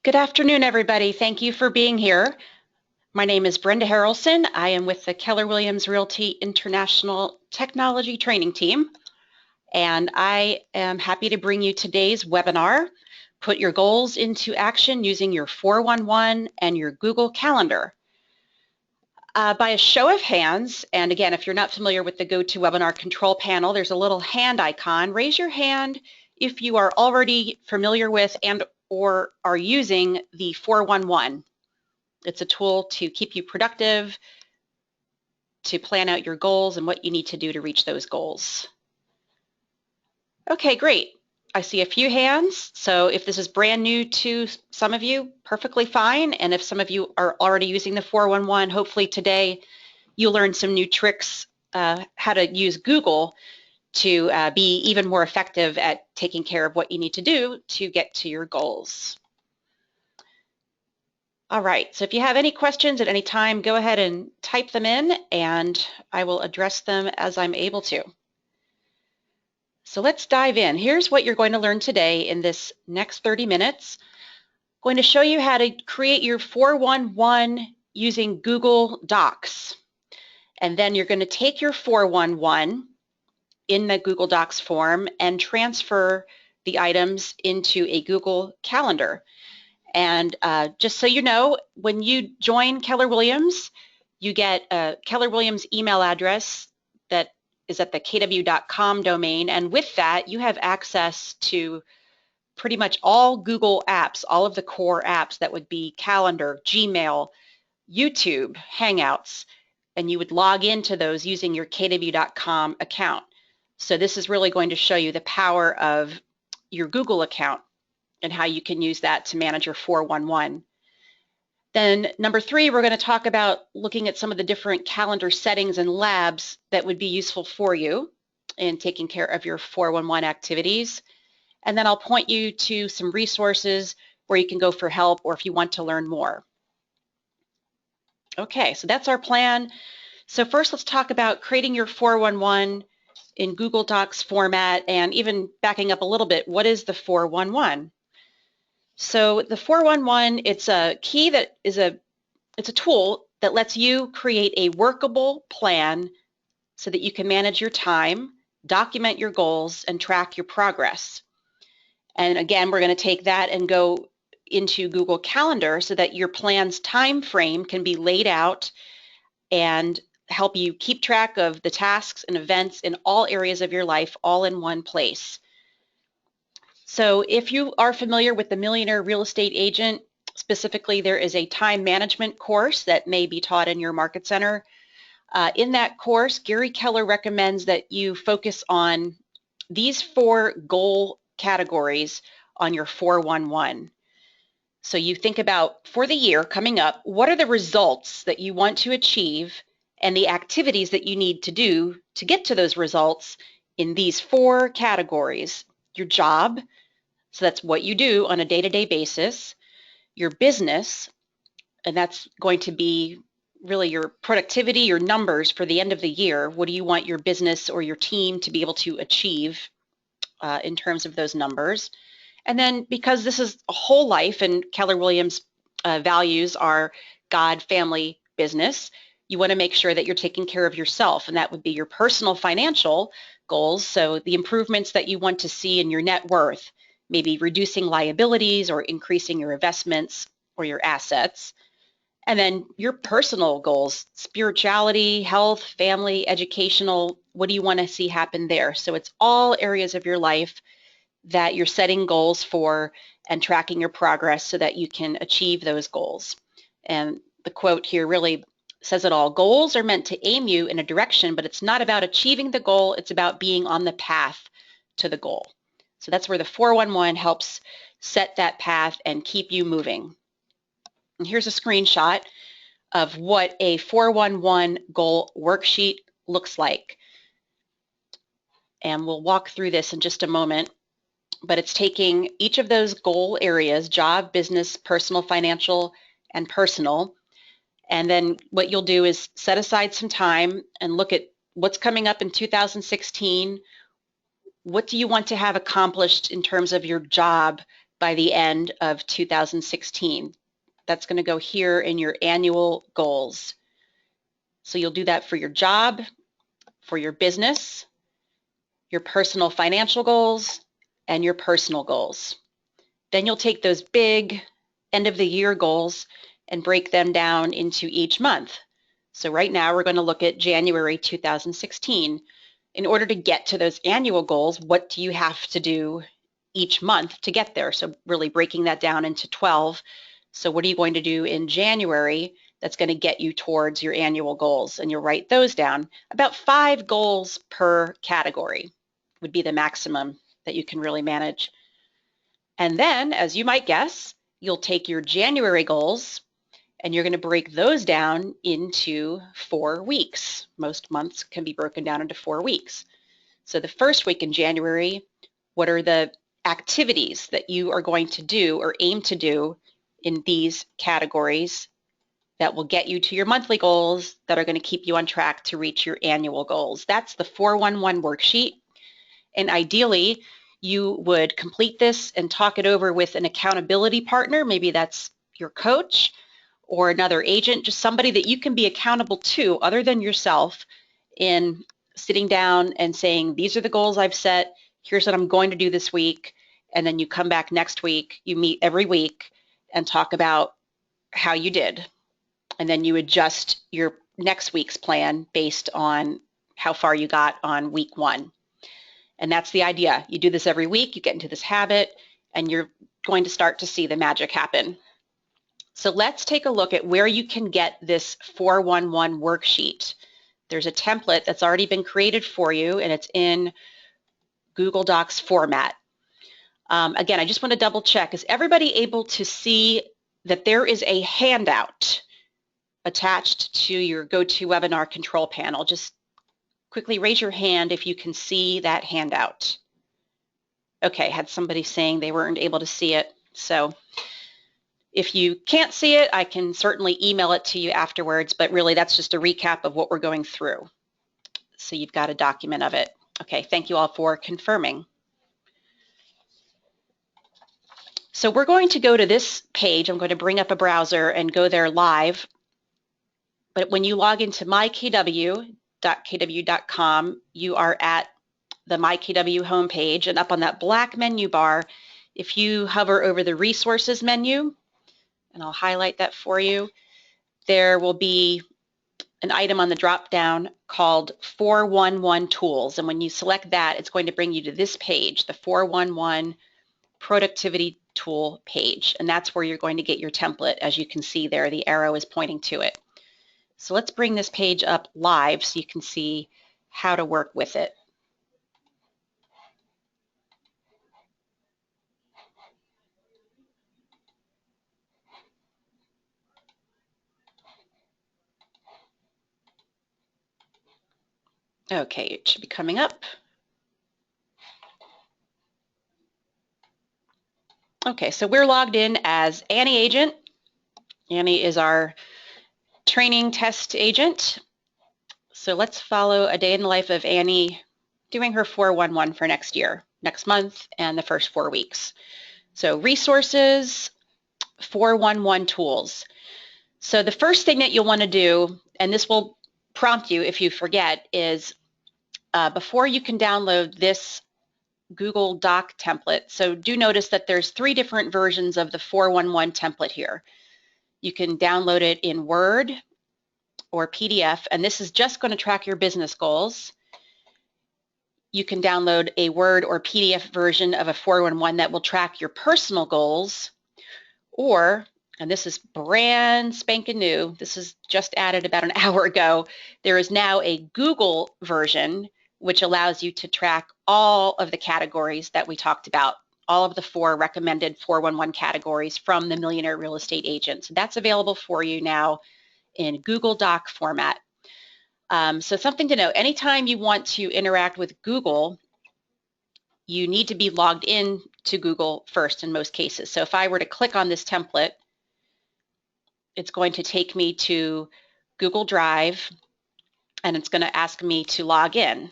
Good afternoon, everybody. Thank you for being here. My name is Brenda Harralson. I am with the Keller Williams Realty International Technology Training Team, and I am happy to bring you today's webinar, Put Your Goals into Action Using Your 411 and your Google Calendar. By a show of hands, and again, if you're not familiar with the GoToWebinar control panel, there's a little hand icon. Raise your hand if you are already familiar with or are using the 411. It's a tool to keep you productive, to plan out your goals and what you need to do to reach those goals. Okay, great. I see a few hands. So if this is brand new to some of you, perfectly fine. And if some of you are already using the 411, hopefully today you'll learn some new tricks how to use Google to be even more effective at taking care of what you need to do to get to your goals. All right, so if you have any questions at any time, go ahead and type them in and I will address them as I'm able to. So let's dive in. Here's what you're going to learn today in this next 30 minutes. I'm going to show you how to create your 411 using Google Docs. And then you're going to take your 411 in the Google Docs form and transfer the items into a Google Calendar. And just so you know, when you join Keller Williams, you get a Keller Williams email address that is at the kw.com domain. And with that, you have access to pretty much all Google apps, all of the core apps that would be Calendar, Gmail, YouTube, Hangouts, and you would log into those using your kw.com account. So this is really going to show you the power of your Google account and how you can use that to manage your 411. Then number 3, we're going to talk about looking at some of the different calendar settings and labs that would be useful for you in taking care of your 411 activities. And then I'll point you to some resources where you can go for help or if you want to learn more. Okay, so that's our plan. So first let's talk about creating your 411 in Google Docs format, and even backing up a little bit, what is the 411? So the 411, it's a key that is it's a tool that lets you create a workable plan so that you can manage your time, document your goals, and track your progress. And again, we're going to take that and go into Google Calendar so that your plan's time frame can be laid out and help you keep track of the tasks and events in all areas of your life all in one place. So if you are familiar with the Millionaire Real Estate Agent, specifically there is a time management course that may be taught in your market center. In that course, Gary Keller recommends that you focus on these 4 goal categories on your 411. So you think about, for the year coming up, what are the results that you want to achieve and the activities that you need to do to get to those results in these 4 categories. Your job, so that's what you do on a day-to-day basis. Your business, and that's going to be really your productivity, your numbers for the end of the year. What do you want your business or your team to be able to achieve in terms of those numbers? And then because this is a whole life and Keller Williams values are God, family, business, you want to make sure that you're taking care of yourself, and that would be your personal financial goals. So the improvements that you want to see in your net worth, maybe reducing liabilities or increasing your investments or your assets. And then your personal goals, spirituality, health, family, educational, what do you want to see happen there? So it's all areas of your life that you're setting goals for and tracking your progress so that you can achieve those goals. And the quote here really says it all. Goals are meant to aim you in a direction, but it's not about achieving the goal, it's about being on the path to the goal. So that's where the 411 helps set that path and keep you moving. And here's a screenshot of what a 411 goal worksheet looks like. And we'll walk through this in just a moment, but it's taking each of those goal areas, job, business, personal, financial, and personal. And then what you'll do is set aside some time and look at what's coming up in 2016. What do you want to have accomplished in terms of your job by the end of 2016. That's going to go here in your annual goals. So you'll do that for your job, for your business, your personal financial goals, and your personal goals. Then you'll take those big end of the year goals and break them down into each month. So right now we're going to look at January 2016. In order to get to those annual goals, what do you have to do each month to get there? So really breaking that down into 12. So what are you going to do in January that's going to get you towards your annual goals? And you'll write those down. About 5 goals per category would be the maximum that you can really manage. And then, as you might guess, you'll take your January goals and you're going to break those down into 4 weeks. Most months can be broken down into 4 weeks. So the first week in January, what are the activities that you are going to do or aim to do in these categories that will get you to your monthly goals that are going to keep you on track to reach your annual goals? That's the 411 worksheet. And ideally, you would complete this and talk it over with an accountability partner. Maybe that's your coach or another agent, just somebody that you can be accountable to other than yourself, in sitting down and saying, these are the goals I've set, here's what I'm going to do this week, and then you come back next week, you meet every week and talk about how you did, and then you adjust your next week's plan based on how far you got on week 1. And that's the idea. You do this every week, you get into this habit, and you're going to start to see the magic happen. So let's take a look at where you can get this 411 worksheet. There's a template that's already been created for you, and it's in Google Docs format. Again, I just want to double check. Is everybody able to see that there is a handout attached to your GoToWebinar control panel? Just quickly raise your hand if you can see that handout. Okay, had somebody saying they weren't able to see it. So if you can't see it, I can certainly email it to you afterwards, but really that's just a recap of what we're going through. So you've got a document of it. Okay, thank you all for confirming. So we're going to go to this page. I'm going to bring up a browser and go there live. But when you log into mykw.kw.com, you are at the MyKW homepage, and up on that black menu bar, if you hover over the resources menu, and I'll highlight that for you, there will be an item on the drop down called 411 tools. And when you select that, it's going to bring you to this page, the 411 productivity tool page. And that's where you're going to get your template. As you can see there, the arrow is pointing to it. So let's bring this page up live so you can see how to work with it. Okay, it should be coming up. Okay, so we're logged in as Annie agent. Annie is our training test agent. So let's follow a day in the life of Annie doing her 411 for next year, next month, and the first 4 weeks. So resources, 411 tools. So the first thing that you'll want to do, and this will prompt you if you forget, is before you can download this Google Doc template. So do notice that there's 3 different versions of the 411 template here. You can download it in Word or PDF, and this is just going to track your business goals. You can download a Word or PDF version of a 411 that will track your personal goals, or, and this is brand spanking new, this is just added about an hour ago, there is now a Google version which allows you to track all of the categories that we talked about, all of the 4 recommended 411 categories from the Millionaire Real Estate Agent. So that's available for you now in Google Doc format. So something to note, anytime you want to interact with Google, you need to be logged in to Google first in most cases. So if I were to click on this template, it's going to take me to Google Drive, and it's going to ask me to log in,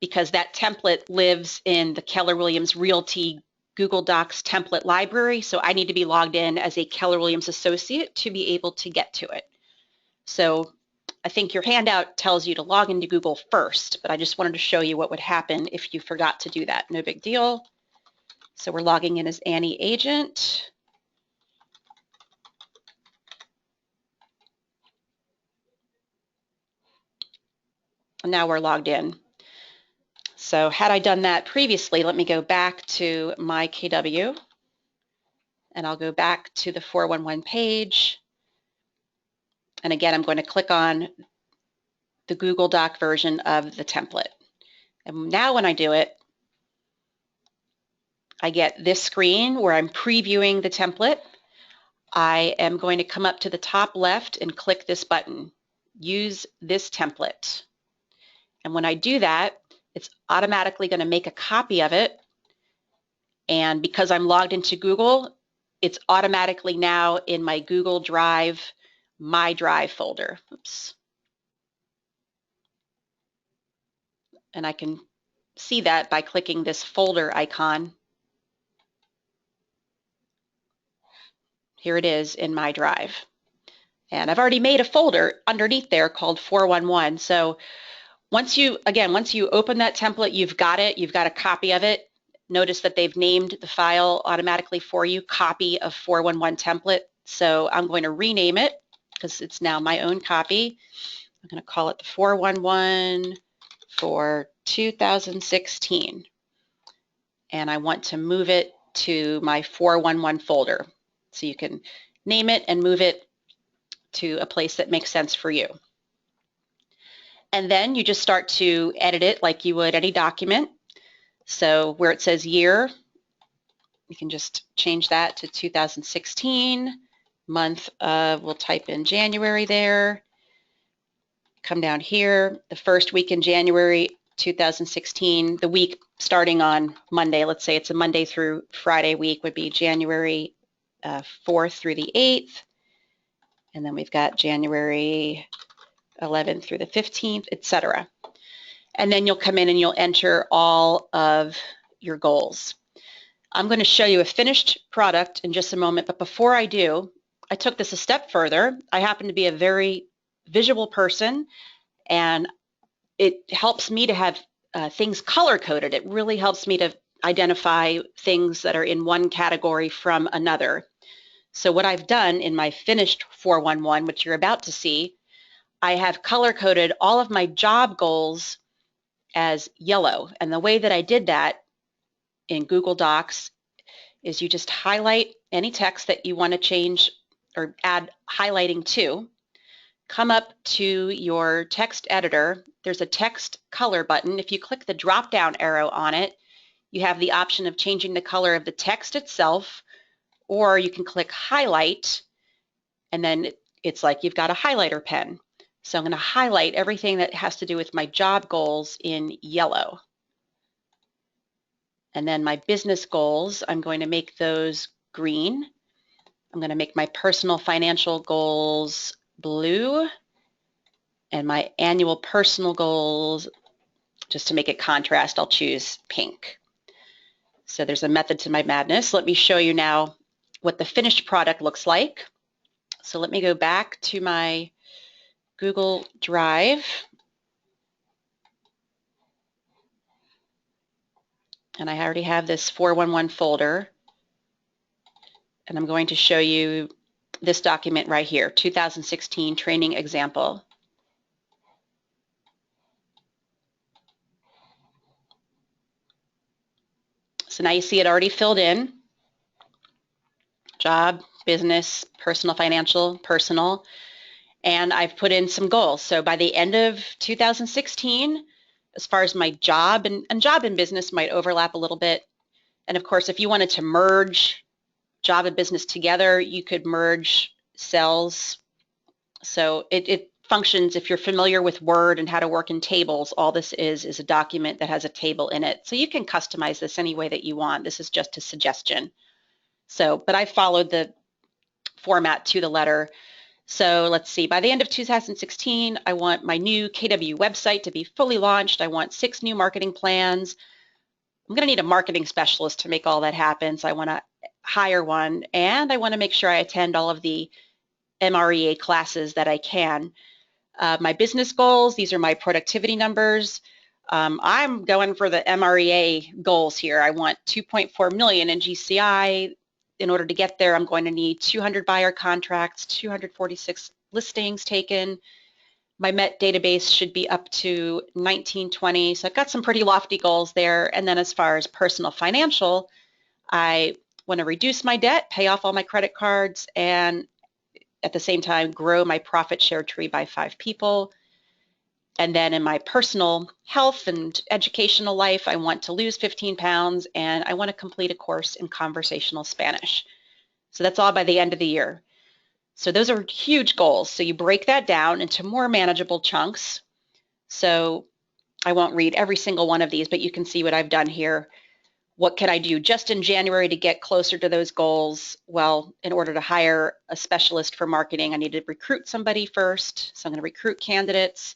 because that template lives in the Keller Williams Realty Google Docs template library, so I need to be logged in as a Keller Williams associate to be able to get to it. So I think your handout tells you to log into Google first, but I just wanted to show you what would happen if you forgot to do that. No big deal. So we're logging in as Annie Agent. And now we're logged in. So had I done that previously, let me go back to my KW, and I'll go back to the 411 page. And again, I'm going to click on the Google Doc version of the template. And now when I do it, I get this screen where I'm previewing the template. I am going to come up to the top left and click this button, Use this template. And when I do that, it's automatically going to make a copy of it. And because I'm logged into Google, it's automatically now in my Google Drive, My Drive folder. Oops. And I can see that by clicking this folder icon. Here it is in My Drive. And I've already made a folder underneath there called 411. So once you open that template, you've got a copy of it. Notice that they've named the file automatically for you, copy of 411 template. So I'm going to rename it because it's now my own copy. I'm going to call it the 411 for 2016. And I want to move it to my 411 folder. So you can name it and move it to a place that makes sense for you. And then you just start to edit it like you would any document. So where it says year, you can just change that to 2016. Month of, we'll type in January there. Come down here, the first week in January 2016, the week starting on Monday, let's say it's a Monday through Friday week, would be January 4th through the 8th. And then we've got January 11th through the 15th, etc. And then you'll come in and you'll enter all of your goals. I'm going to show you a finished product in just a moment, but before I do, I took this a step further. I happen to be a very visual person, and it helps me to have things color-coded. It really helps me to identify things that are in one category from another. So what I've done in my finished 411, which you're about to see, I have color-coded all of my job goals as yellow. And the way that I did that in Google Docs is you just highlight any text that you want to change or add highlighting to. Come up to your text editor. There's a text color button. If you click the drop-down arrow on it, you have the option of changing the color of the text itself, or you can click highlight, and then it's like you've got a highlighter pen. So I'm going to highlight everything that has to do with my job goals in yellow. And then my business goals, I'm going to make those green. I'm going to make my personal financial goals blue, and my annual personal goals, just to make it contrast, I'll choose pink. So there's a method to my madness. Let me show you now what the finished product looks like. So let me go back to my Google Drive. And I already have this 411 folder. And I'm going to show you this document right here, 2016 training example. So now you see it already filled in. Job, business, personal, financial, personal. And I've put in some goals. So by the end of 2016, as far as my job and job and business might overlap a little bit. And of course, if you wanted to merge job and business together, you could merge cells. So it functions, if you're familiar with Word and how to work in tables, all this is a document that has a table in it. So you can customize this any way that you want. This is just a suggestion. So, but I followed the format to the letter. So let's see, by the end of 2016, I want my new KW website to be fully launched. I want 6 new marketing plans. I'm going to need a marketing specialist to make all that happen. So I want to hire one, and I want to make sure I attend all of the MREA classes that I can. My business goals, these are my productivity numbers. I'm going for the MREA goals here. I want 2.4 million in GCI. In order to get there, I'm going to need 200 buyer contracts, 246 listings taken. My Met database should be up to 1920. So I've got some pretty lofty goals there. And then as far as personal financial, I want to reduce my debt, pay off all my credit cards, and at the same time grow my profit share tree by 5 people. And then in my personal health and educational life, I want to lose 15 pounds and I want to complete a course in conversational Spanish. So that's all by the end of the year. So those are huge goals. So you break that down into more manageable chunks. So I won't read every single one of these, but you can see what I've done here. What can I do just in January to get closer to those goals? Well, in order to hire a specialist for marketing, I need to recruit somebody first. So I'm going to recruit candidates.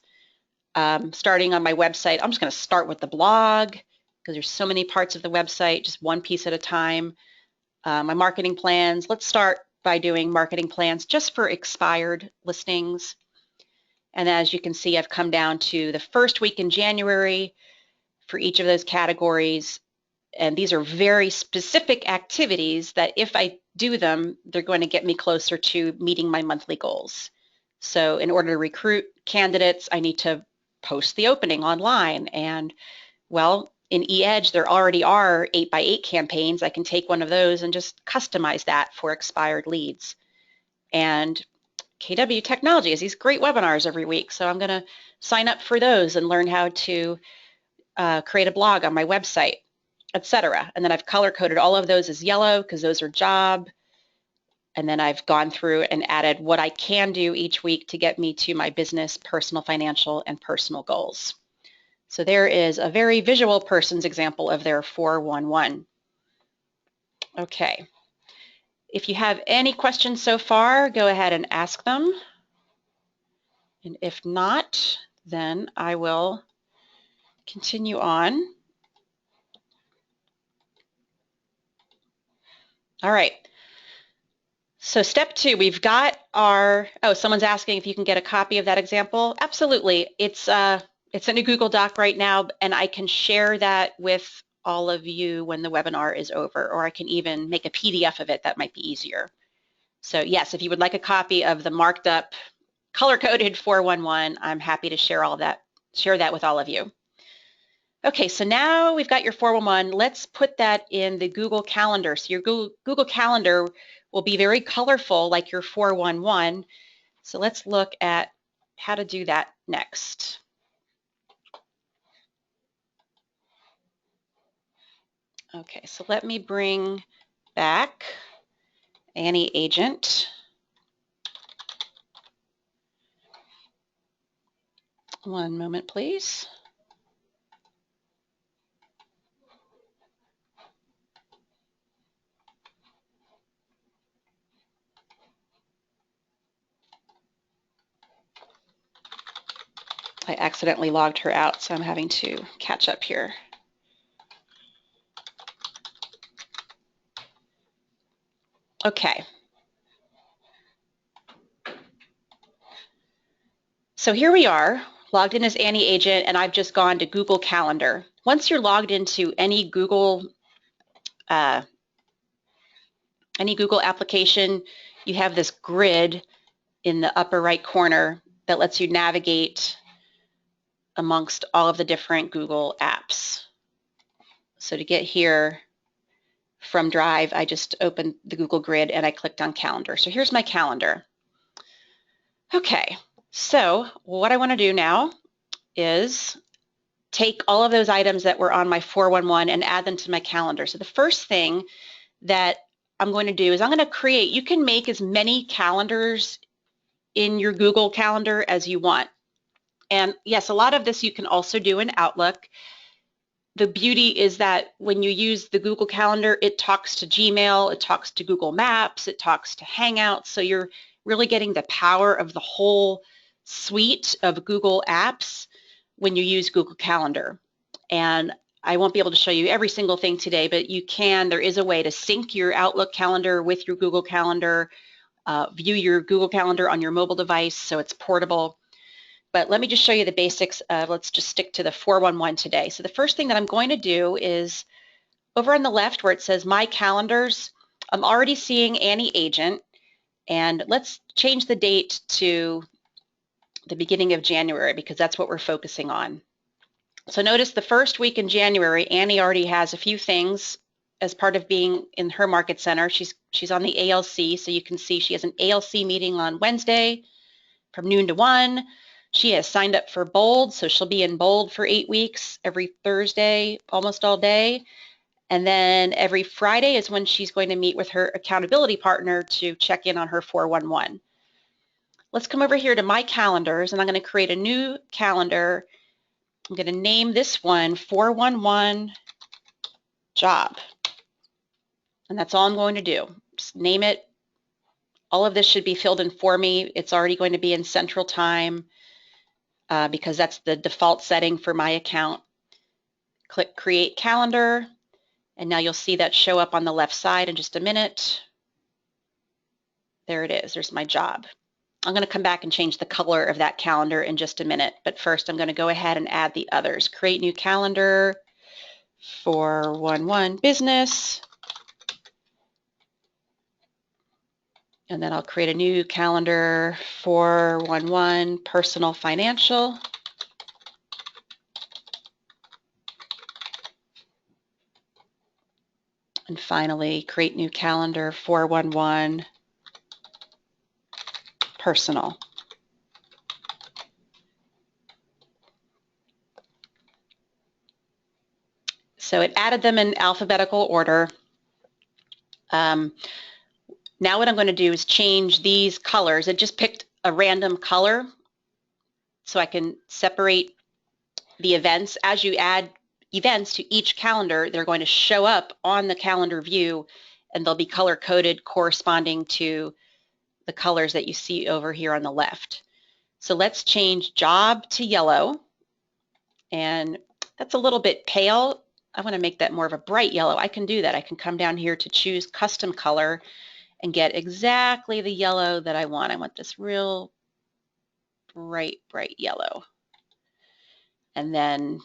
Starting on my website, I'm just going to start with the blog because there's so many parts of the website, just one piece at a time. My marketing plans, let's start by doing marketing plans just for expired listings. And as you can see, I've come down to the first week in January for each of those categories. And these are very specific activities that if I do them, they're going to get me closer to meeting my monthly goals. So in order to recruit candidates, I need to post the opening online. And well, in eEdge, there already are 8x8 campaigns. I can take one of those and just customize that for expired leads. And KW Technology has these great webinars every week. So I'm going to sign up for those and learn how to create a blog on my website, etc. And then I've color coded all of those as yellow because those are job. And then I've gone through and added what I can do each week to get me to my business, personal, financial, and personal goals. So there is a very visual person's example of their 411. Okay. If you have any questions so far, go ahead and ask them. And if not, then I will continue on. All right. So step 2, we've got our, someone's asking if you can get a copy of that example. Absolutely. It's in a Google Doc right now, and I can share that with all of you when the webinar is over, or I can even make a PDF of it. That might be easier. So yes, if you would like a copy of the marked up, color-coded 411, I'm happy to share that with all of you. Okay, so now we've got your 411. Let's put that in the Google Calendar. So your Google Calendar will be very colorful like your 411. So let's look at how to do that next. Okay, so let me bring back Annie Agent. One moment, please. I accidentally logged her out, so I'm having to catch up here. Okay. So here we are, logged in as Annie Agent, and I've just gone to Google Calendar. Once you're logged into any Google application, you have this grid in the upper right corner that lets you navigate amongst all of the different Google apps. So to get here from Drive, I just opened the Google grid and I clicked on Calendar. So here's my calendar. Okay, so what I want to do now is take all of those items that were on my 411 and add them to my calendar. So the first thing that I'm going to do is I'm going to create, you can make as many calendars in your Google Calendar as you want. And yes, a lot of this you can also do in Outlook. The beauty is that when you use the Google Calendar, it talks to Gmail, it talks to Google Maps, it talks to Hangouts. So you're really getting the power of the whole suite of Google apps when you use Google Calendar. And I won't be able to show you every single thing today, but you can. There is a way to sync your Outlook calendar with your Google Calendar, view your Google Calendar on your mobile device so it's portable. But let me just show you the basics of, let's just stick to the 411 today. So the first thing that I'm going to do is over on the left where it says My Calendars, I'm already seeing Annie Agent, and let's change the date to the beginning of January because that's what we're focusing on. So notice the first week in January, Annie already has a few things as part of being in her market center. She's on the ALC, so you can see she has an ALC meeting on Wednesday from noon to 1. She has signed up for Bold, so she'll be in Bold for 8 weeks, every Thursday, almost all day. And then every Friday is when she's going to meet with her accountability partner to check in on her 411. Let's come over here to My Calendars, and I'm going to create a new calendar. I'm going to name this one 411 Job. And that's all I'm going to do. Just name it. All of this should be filled in for me. It's already going to be in Central Time because that's the default setting for my account. Click Create Calendar, and now you'll see that show up on the left side in just a minute. There it is. There's my job. I'm going to come back and change the color of that calendar in just a minute, but first I'm going to go ahead and add the others. Create new calendar, 411 Business, and then I'll create a new calendar, 411 Personal Financial. And finally, create new calendar, 411 Personal. So it added them in alphabetical order. Now what I'm going to do is change these colors. It just picked a random color so I can separate the events. As you add events to each calendar, they're going to show up on the calendar view, and they'll be color-coded corresponding to the colors that you see over here on the left. So let's change Job to yellow, and that's a little bit pale. I want to make that more of a bright yellow. I can do that. I can come down here to choose custom color and get exactly the yellow that I want. I want this real bright yellow. And then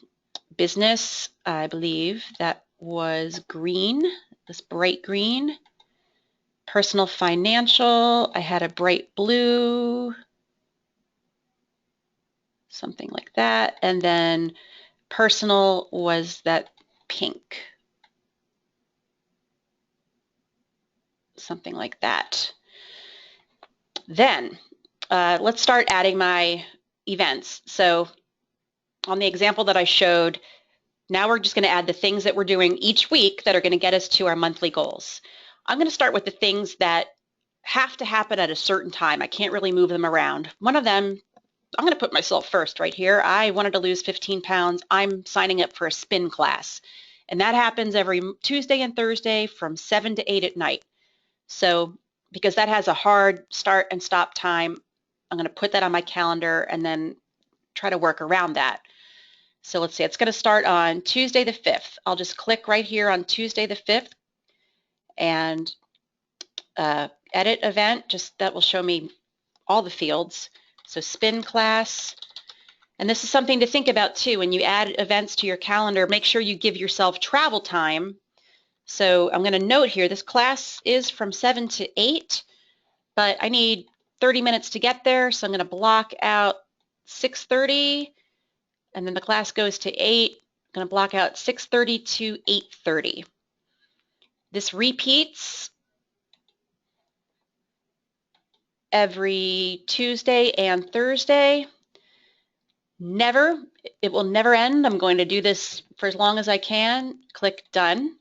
Business, I believe that was green, this bright green. Personal Financial, I had a bright blue, something like that. And then Personal was that pink, something like that. Then let's start adding my events. So on the example that I showed, now we're just going to add the things that we're doing each week that are going to get us to our monthly goals. I'm going to start with the things that have to happen at a certain time. I can't really move them around. One of them, I'm going to put myself first right here. I wanted to lose 15 pounds. I'm signing up for a spin class. And that happens every Tuesday and Thursday from 7 to 8 at night. So because that has a hard start and stop time, I'm going to put that on my calendar and then try to work around that. So let's see, it's going to start on Tuesday the 5th. I'll just click right here on Tuesday the 5th and edit event. Just that will show me all the fields. So spin class. And this is something to think about too. When you add events to your calendar, make sure you give yourself travel time. So I'm going to note here, this class is from 7 to 8, but I need 30 minutes to get there. So I'm going to block out 6:30. And then the class goes to 8. I'm going to block out 6:30 to 8:30. This repeats every Tuesday and Thursday. It will never end. I'm going to do this for as long as I can. Click Done.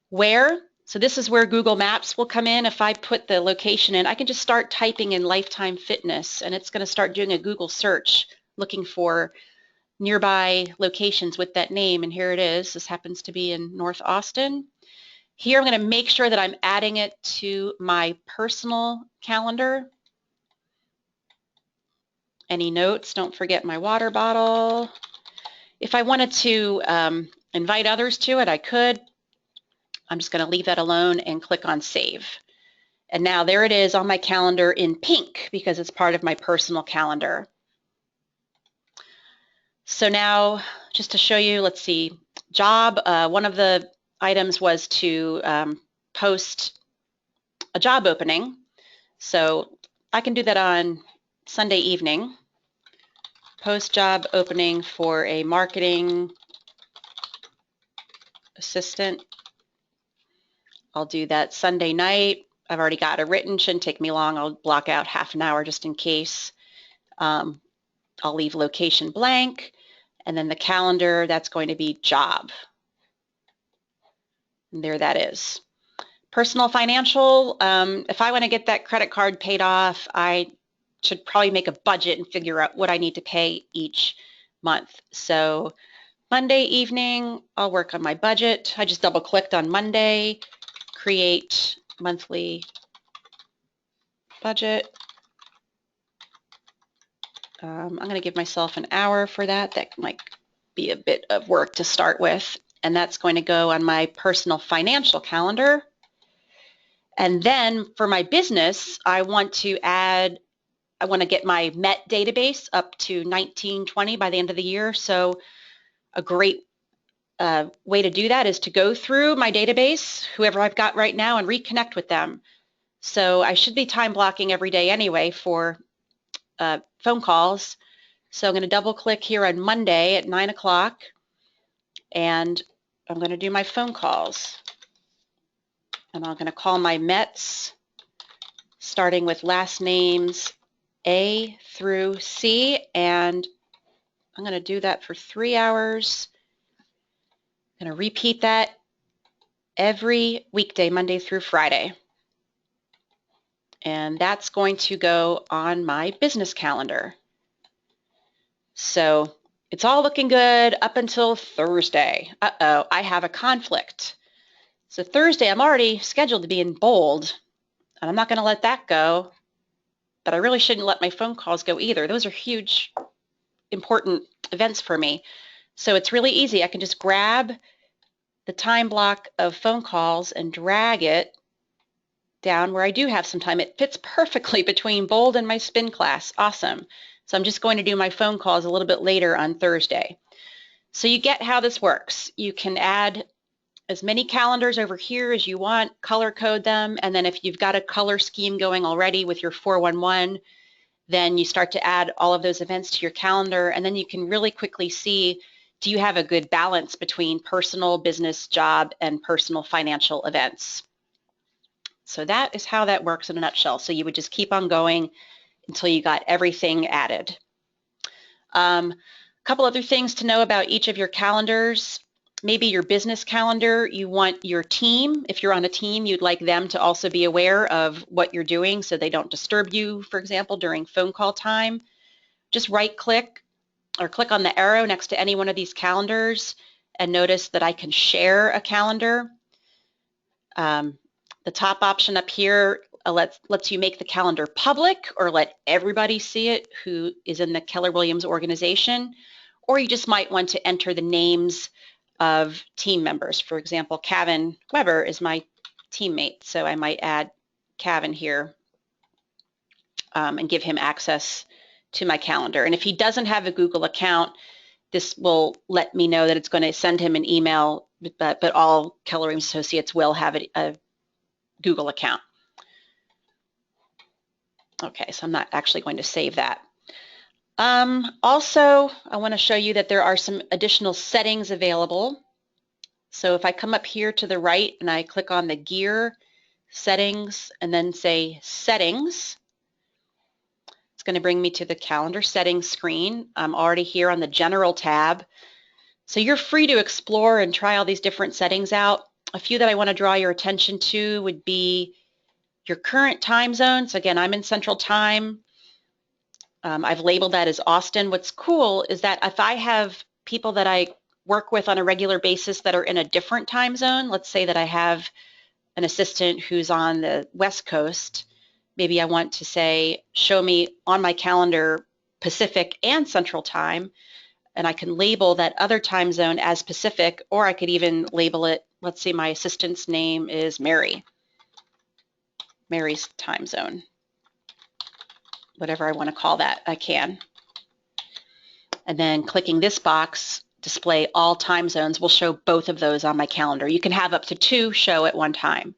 Where? So this is where Google Maps will come in. If I put the location in, I can just start typing in Lifetime Fitness, and it's going to start doing a Google search looking for nearby locations with that name, and here it is. This happens to be in North Austin. Here I'm going to make sure that I'm adding it to my personal calendar. Any notes? Don't forget my water bottle. If I wanted to invite others to it, I could. I'm just going to leave that alone and click on Save. And now there it is on my calendar in pink because it's part of my personal calendar. So now, just to show you, let's see, job, one of the items was to post a job opening. So I can do that on Sunday evening. Post job opening for a marketing assistant. I'll do that Sunday night. I've already got it written, shouldn't take me long. I'll block out half an hour just in case. I'll leave location blank, and then the calendar, that's going to be job. And there that is. Personal financial, if I want to get that credit card paid off, I should probably make a budget and figure out what I need to pay each month. So Monday evening, I'll work on my budget. I just double clicked on Monday, create monthly budget. I'm going to give myself an hour for that. That might be a bit of work to start with. And that's going to go on my personal financial calendar. And then for my business, I want to get my MET database up to 1920 by the end of the year. So a great way to do that is to go through my database, whoever I've got right now, and reconnect with them. So I should be time blocking every day anyway for phone calls. So I'm going to double click here on Monday at 9 o'clock, and I'm going to do my phone calls. And I'm going to call my METs, starting with last names A through C, and I'm going to do that for 3 hours. I'm going to repeat that every weekday, Monday through Friday. And that's going to go on my business calendar. So it's all looking good up until Thursday. Uh-oh, I have a conflict. So Thursday, I'm already scheduled to be in bold, and I'm not going to let that go, but I really shouldn't let my phone calls go either. Those are huge, important events for me. So it's really easy. I can just grab the time block of phone calls and drag it down where I do have some time. It fits perfectly between bold and my spin class. Awesome. So I'm just going to do my phone calls a little bit later on Thursday. So you get how this works. You can add as many calendars over here as you want, color code them, and then if you've got a color scheme going already with your 411, then you start to add all of those events to your calendar, and then you can really quickly see, do you have a good balance between personal, business, job, and personal financial events? So that is how that works in a nutshell. So you would just keep on going until you got everything added. A couple other things to know about each of your calendars. Maybe your business calendar, you want your team, if you're on a team, you'd like them to also be aware of what you're doing so they don't disturb you, for example, during phone call time. Just right click or click on the arrow next to any one of these calendars and notice that I can share a calendar. The top option up here lets you make the calendar public or let everybody see it who is in the Keller Williams organization, or you just might want to enter the names of team members. For example, Kevin Weber is my teammate, so I might add Kevin here and give him access to my calendar. And if he doesn't have a Google account, this will let me know that it's going to send him an email, but all Keller Williams associates will have a Google account. Okay, so I'm not actually going to save that. Also, I want to show you that there are some additional settings available. So if I come up here to the right and I click on the gear settings and then say settings, it's going to bring me to the calendar settings screen. I'm already here on the general tab. So you're free to explore and try all these different settings out. A few that I want to draw your attention to would be your current time zone. So again, I'm in Central Time. I've labeled that as Austin. What's cool is that if I have people that I work with on a regular basis that are in a different time zone, let's say that I have an assistant who's on the West Coast, maybe I want to say, show me on my calendar Pacific and Central Time. And I can label that other time zone as Pacific, or I could even label it, let's see, my assistant's name is Mary. Mary's time zone. Whatever I want to call that, I can. And then clicking this box, display all time zones, will show both of those on my calendar. You can have up to 2 show at one time.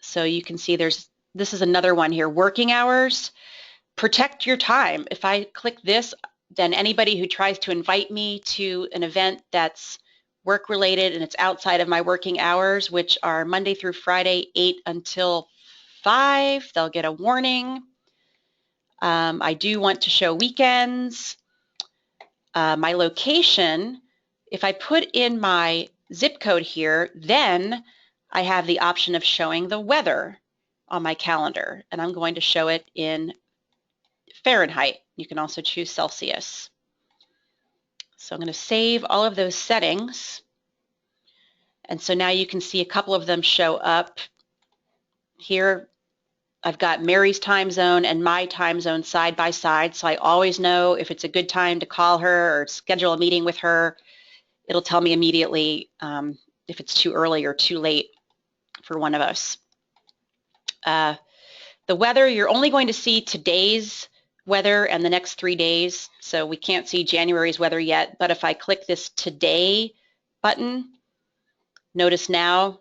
So you can see this is another one here, working hours. Protect your time. If I click this, then anybody who tries to invite me to an event that's work related and it's outside of my working hours, which are Monday through Friday, 8 until 5, they'll get a warning. I do want to show weekends. My location, if I put in my zip code here, then I have the option of showing the weather on my calendar, and I'm going to show it in Fahrenheit. You can also choose Celsius. So I'm going to save all of those settings. And so now you can see a couple of them show up here. I've got Mary's time zone and my time zone side by side, so I always know if it's a good time to call her or schedule a meeting with her. It'll tell me immediately if it's too early or too late for one of us. The weather, you're only going to see today's weather and the next 3 days, so we can't see January's weather yet, but if I click this Today button, notice now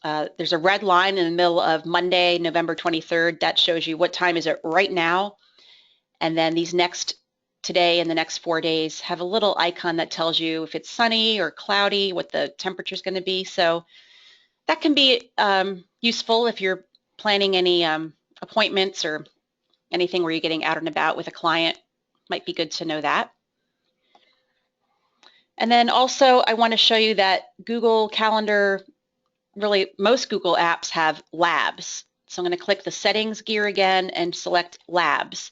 there's a red line in the middle of Monday, November 23rd. That shows you what time is it right now. And then these next today and the next 4 days have a little icon that tells you if it's sunny or cloudy, what the temperature is going to be. So that can be useful if you're planning any appointments or anything where you're getting out and about with a client. Might be good to know that. And then also I want to show you that Google Calendar, really most Google apps have labs. So I'm going to click the settings gear again and select labs.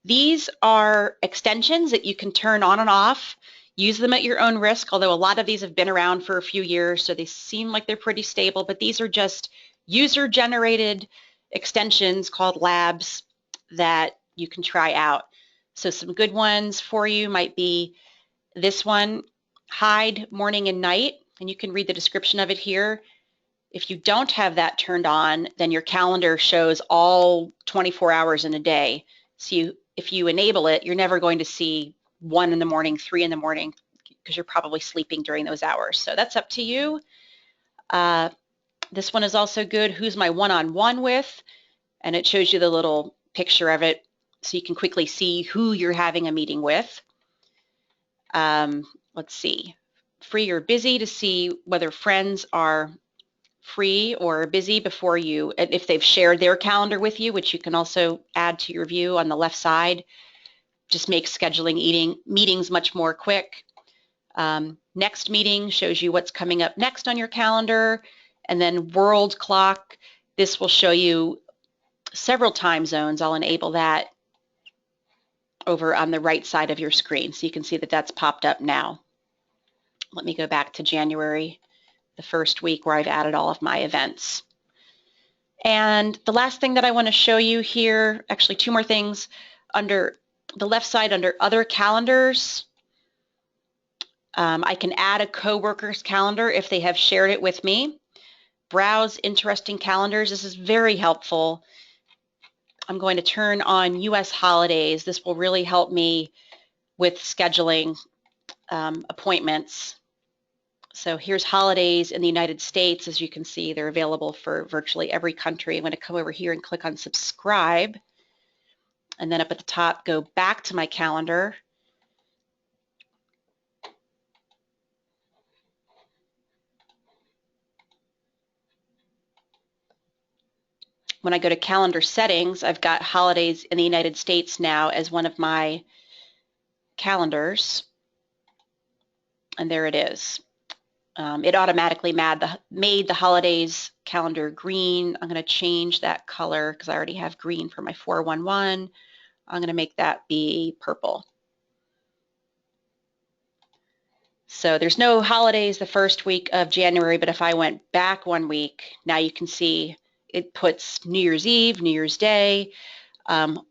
These are extensions that you can turn on and off. Use them at your own risk, although a lot of these have been around for a few years, so they seem like they're pretty stable, but these are just user-generated extensions called labs that you can try out. So some good ones for you might be this one, hide morning and night, and you can read the description of it here. If you don't have that turned on, then your calendar shows all 24 hours in a day. So if you enable it, you're never going to see 1 in the morning, 3 in the morning, because you're probably sleeping during those hours. So that's up to you. This one is also good, who's my one-on-one with, and it shows you the little picture of it so you can quickly see who you're having a meeting with. Let's see, free or busy, to see whether friends are free or busy before you, if they've shared their calendar with you, which you can also add to your view on the left side. Just makes scheduling meetings much more quick. Next meeting shows you what's coming up next on your calendar. And then world clock, this will show you several time zones. I'll enable that over on the right side of your screen, so you can see that that's popped up now. Let me go back to January, the first week where I've added all of my events. And the last thing that I want to show you here, actually 2 more things, under the left side under other calendars, I can add a coworker's calendar if they have shared it with me. Browse interesting calendars. This is very helpful. I'm going to turn on US holidays. This will really help me with scheduling appointments. So here's holidays in the United States. As you can see, they're available for virtually every country. I'm going to come over here and click on subscribe. And then up at the top, go back to my calendar. When I go to calendar settings, I've got holidays in the United States now as one of my calendars. And there it is. It automatically made the holidays calendar green. I'm going to change that color because I already have green for my 411. I'm going to make that be purple. So there's no holidays the first week of January, but if I went back 1 week, now you can see it puts New Year's Eve, New Year's Day.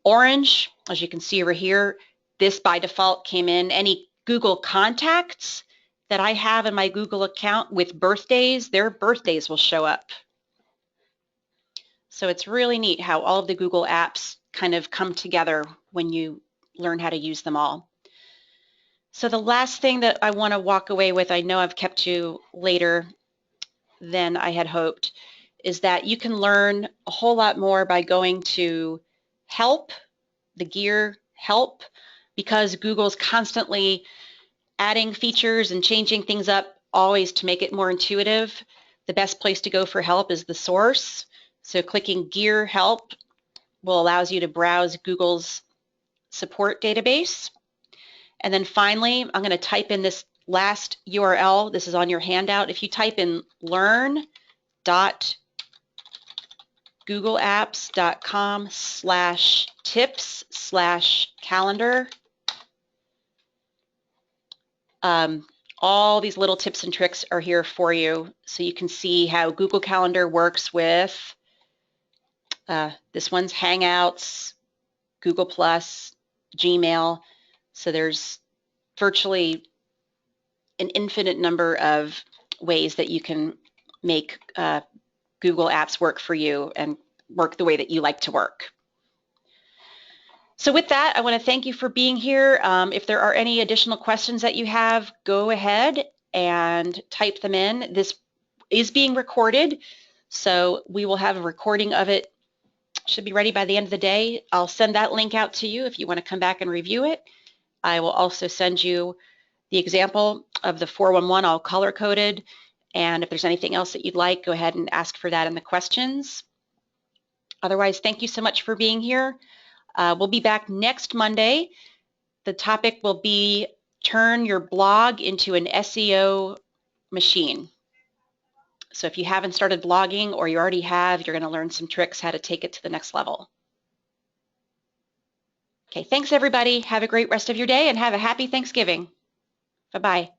Orange, as you can see over here, this by default came in. Any Google contacts that I have in my Google account with birthdays, their birthdays will show up. So it's really neat how all of the Google apps kind of come together when you learn how to use them all. So the last thing that I want to walk away with, I know I've kept you later than I had hoped, is that you can learn a whole lot more by going to help, the gear help, because Google's constantly adding features and changing things up always to make it more intuitive. The best place to go for help is the source. So clicking gear help will allow you to browse Google's support database. And then finally, I'm going to type in this last URL. This is on your handout. If you type in learn.googleapps.com/tips/calendar, all these little tips and tricks are here for you, so you can see how Google Calendar works with this one's Hangouts, Google+, Gmail. So there's virtually an infinite number of ways that you can make Google Apps work for you and work the way that you like to work. So with that, I want to thank you for being here. If there are any additional questions that you have, go ahead and type them in. This is being recorded, so we will have a recording of it. Should be ready by the end of the day. I'll send that link out to you if you want to come back and review it. I will also send you the example of the 411 all color-coded, and if there's anything else that you'd like, go ahead and ask for that in the questions. Otherwise, thank you so much for being here. We'll be back next Monday. The topic will be turn your blog into an SEO machine. So if you haven't started blogging or you already have, you're going to learn some tricks how to take it to the next level. Okay, thanks everybody. Have a great rest of your day and have a happy Thanksgiving. Bye-bye.